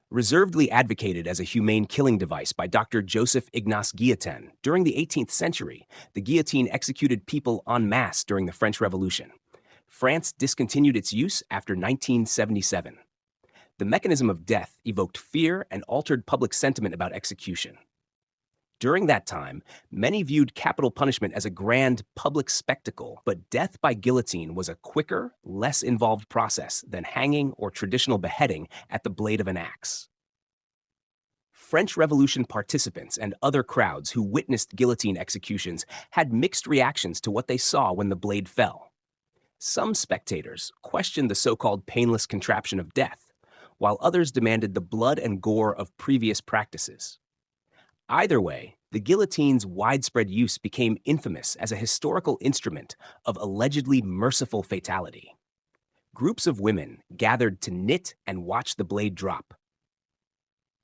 Reservedly advocated as a humane killing device by Dr. Joseph Ignace Guillotine, during the 18th century, the guillotine executed people en masse during the French Revolution. France discontinued its use after 1977. The mechanism of death evoked fear and altered public sentiment about execution. During that time, many viewed capital punishment as a grand public spectacle, but death by guillotine was a quicker, less involved process than hanging or traditional beheading at the blade of an axe. French Revolution participants and other crowds who witnessed guillotine executions had mixed reactions to what they saw when the blade fell. Some spectators questioned the so-called painless contraption of death, while others demanded the blood and gore of previous practices. Either way, the guillotine's widespread use became infamous as a historical instrument of allegedly merciful fatality. Groups of women gathered to knit and watch the blade drop.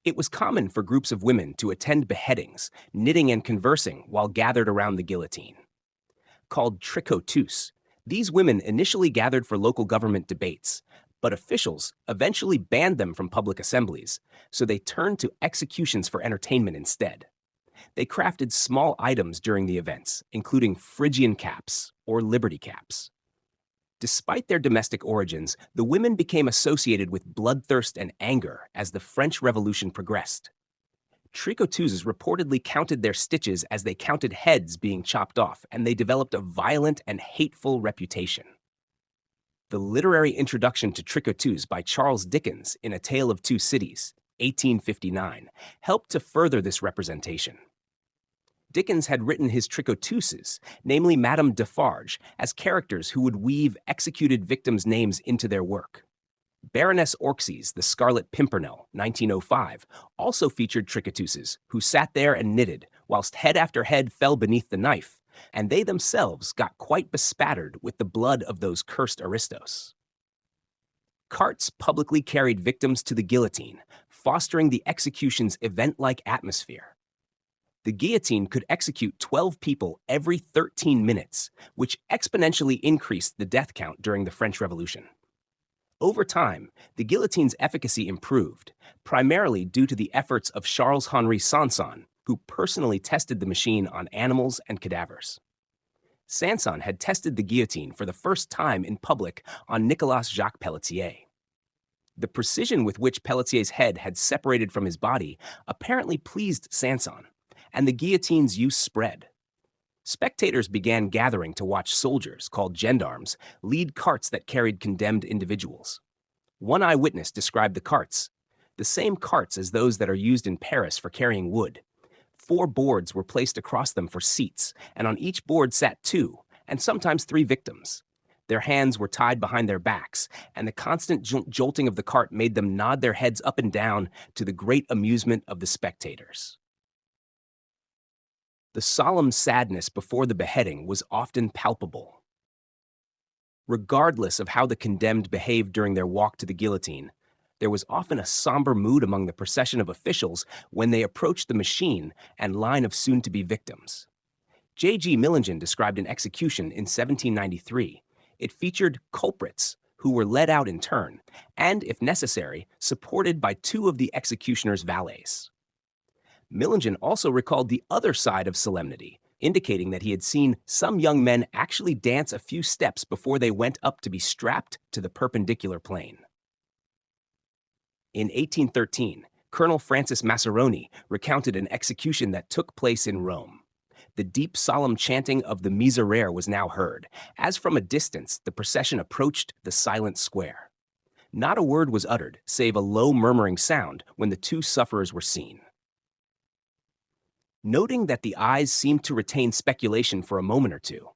It was common for groups of women to attend beheadings, knitting and conversing while gathered around the guillotine. Called tricoteuses, these women initially gathered for local government debates, but officials eventually banned them from public assemblies, so they turned to executions for entertainment instead. They crafted small items during the events, including Phrygian caps or liberty caps. Despite their domestic origins, the women became associated with bloodthirst and anger as the French Revolution progressed. Tricoteuses reportedly counted their stitches as they counted heads being chopped off, and they developed a violent and hateful reputation. The literary introduction to tricoteuses by Charles Dickens in A Tale of Two Cities, 1859, helped to further this representation. Dickens had written his tricoteuses, namely Madame Defarge, as characters who would weave executed victims' names into their work. Baroness Orczy, The Scarlet Pimpernel, 1905, also featured tricoteuses who sat there and knitted, whilst head after head fell beneath the knife, and they themselves got quite bespattered with the blood of those cursed aristos. Carts publicly carried victims to the guillotine, fostering the execution's event-like atmosphere. The guillotine could execute 12 people every 13 minutes, which exponentially increased the death count during the French Revolution. Over time, the guillotine's efficacy improved, primarily due to the efforts of Charles-Henri Sanson, who personally tested the machine on animals and cadavers. Sanson had tested the guillotine for the first time in public on Nicolas Jacques Pelletier. The precision with which Pelletier's head had separated from his body apparently pleased Sanson, and the guillotine's use spread. Spectators began gathering to watch soldiers, called gendarmes, lead carts that carried condemned individuals. One eyewitness described the carts, the same carts as those that are used in Paris for carrying wood. 4 boards were placed across them for seats, and on each board sat 2, and sometimes 3 victims. Their hands were tied behind their backs, and the constant jolting of the cart made them nod their heads up and down to the great amusement of the spectators. The solemn sadness before the beheading was often palpable. Regardless of how the condemned behaved during their walk to the guillotine, there was often a somber mood among the procession of officials when they approached the machine and line of soon-to-be victims. J.G. Millingen described an execution in 1793. It featured culprits who were led out in turn and, if necessary, supported by 2 of the executioner's valets. Millingen also recalled the other side of solemnity, indicating that he had seen some young men actually dance a few steps before they went up to be strapped to the perpendicular plane. In 1813, Colonel Francis Massaroni recounted an execution that took place in Rome. The deep, solemn chanting of the Miserere was now heard, as from a distance the procession approached the silent square. Not a word was uttered, save a low murmuring sound when the 2 sufferers were seen. Noting that the eyes seemed to retain speculation for a moment or two,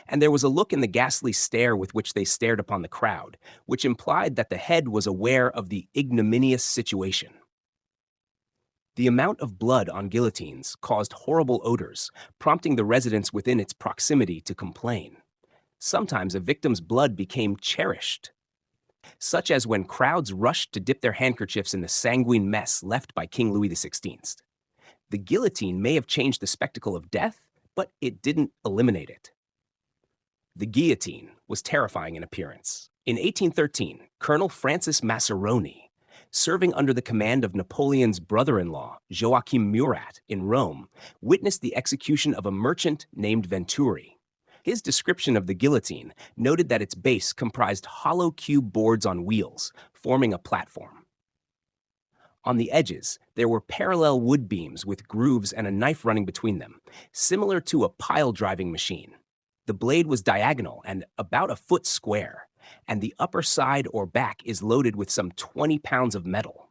and there was a look in the ghastly stare with which they stared upon the crowd, which implied that the head was aware of the ignominious situation. The amount of blood on guillotines caused horrible odors, prompting the residents within its proximity to complain. Sometimes a victim's blood became cherished, such as when crowds rushed to dip their handkerchiefs in the sanguine mess left by King Louis XVI. The guillotine may have changed the spectacle of death, but it didn't eliminate it. The guillotine was terrifying in appearance. In 1813, Colonel Francis Massaroni serving under the command of Napoleon's brother-in-law, Joachim Murat, in Rome, witnessed the execution of a merchant named Venturi. His description of the guillotine noted that its base comprised hollow cube boards on wheels, forming a platform. On the edges, there were parallel wood beams with grooves and a knife running between them, similar to a pile-driving machine. The blade was diagonal and about a foot square, and the upper side or back is loaded with some 20 pounds of metal.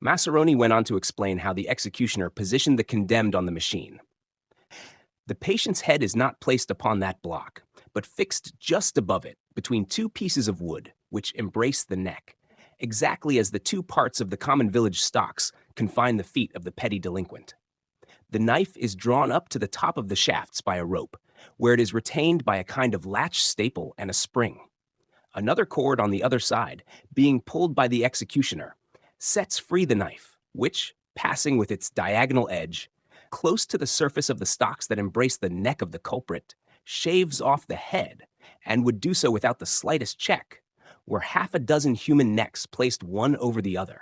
Massaroni went on to explain how the executioner positioned the condemned on the machine. The patient's head is not placed upon that block, but fixed just above it, between two pieces of wood, which embrace the neck, exactly as the two parts of the common village stocks confine the feet of the petty delinquent. The knife is drawn up to the top of the shafts by a rope, where it is retained by a kind of latch staple and a spring. Another cord on the other side, being pulled by the executioner, sets free the knife, which, passing with its diagonal edge, close to the surface of the stocks that embrace the neck of the culprit, shaves off the head, and would do so without the slightest check, were half a dozen human necks placed one over the other.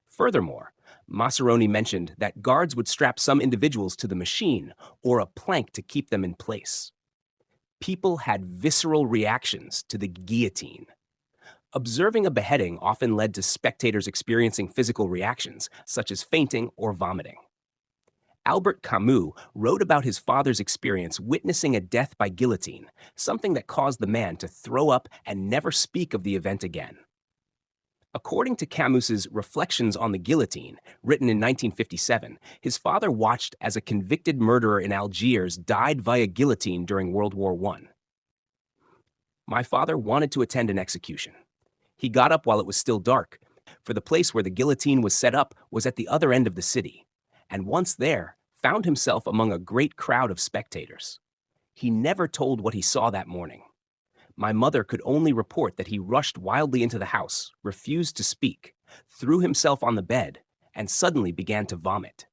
Furthermore, Massaroni mentioned that guards would strap some individuals to the machine or a plank to keep them in place. People had visceral reactions to the guillotine. Observing a beheading often led to spectators experiencing physical reactions, such as fainting or vomiting. Albert Camus wrote about his father's experience witnessing a death by guillotine, something that caused the man to throw up and never speak of the event again. According to Camus's Reflections on the Guillotine, written in 1957, his father watched as a convicted murderer in Algiers died via guillotine during World War I. My father wanted to attend an execution. He got up while it was still dark, for the place where the guillotine was set up was at the other end of the city, and once there, found himself among a great crowd of spectators. He never told what he saw that morning. My mother could only report that he rushed wildly into the house, refused to speak, threw himself on the bed, and suddenly began to vomit.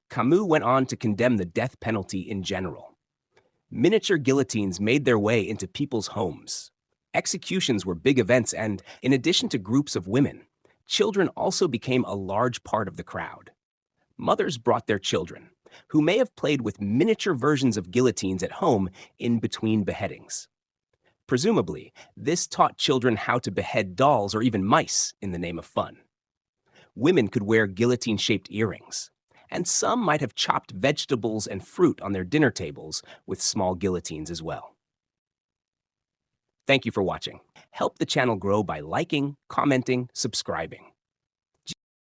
Camus went on to condemn the death penalty in general. Miniature guillotines made their way into people's homes. Executions were big events and, in addition to groups of women, children also became a large part of the crowd. Mothers brought their children, who may have played with miniature versions of guillotines at home in between beheadings. Presumably, this taught children how to behead dolls or even mice in the name of fun. Women could wear guillotine-shaped earrings, and some might have chopped vegetables and fruit on their dinner tables with small guillotines as well. Thank you for watching. Help the channel grow by liking, commenting, subscribing.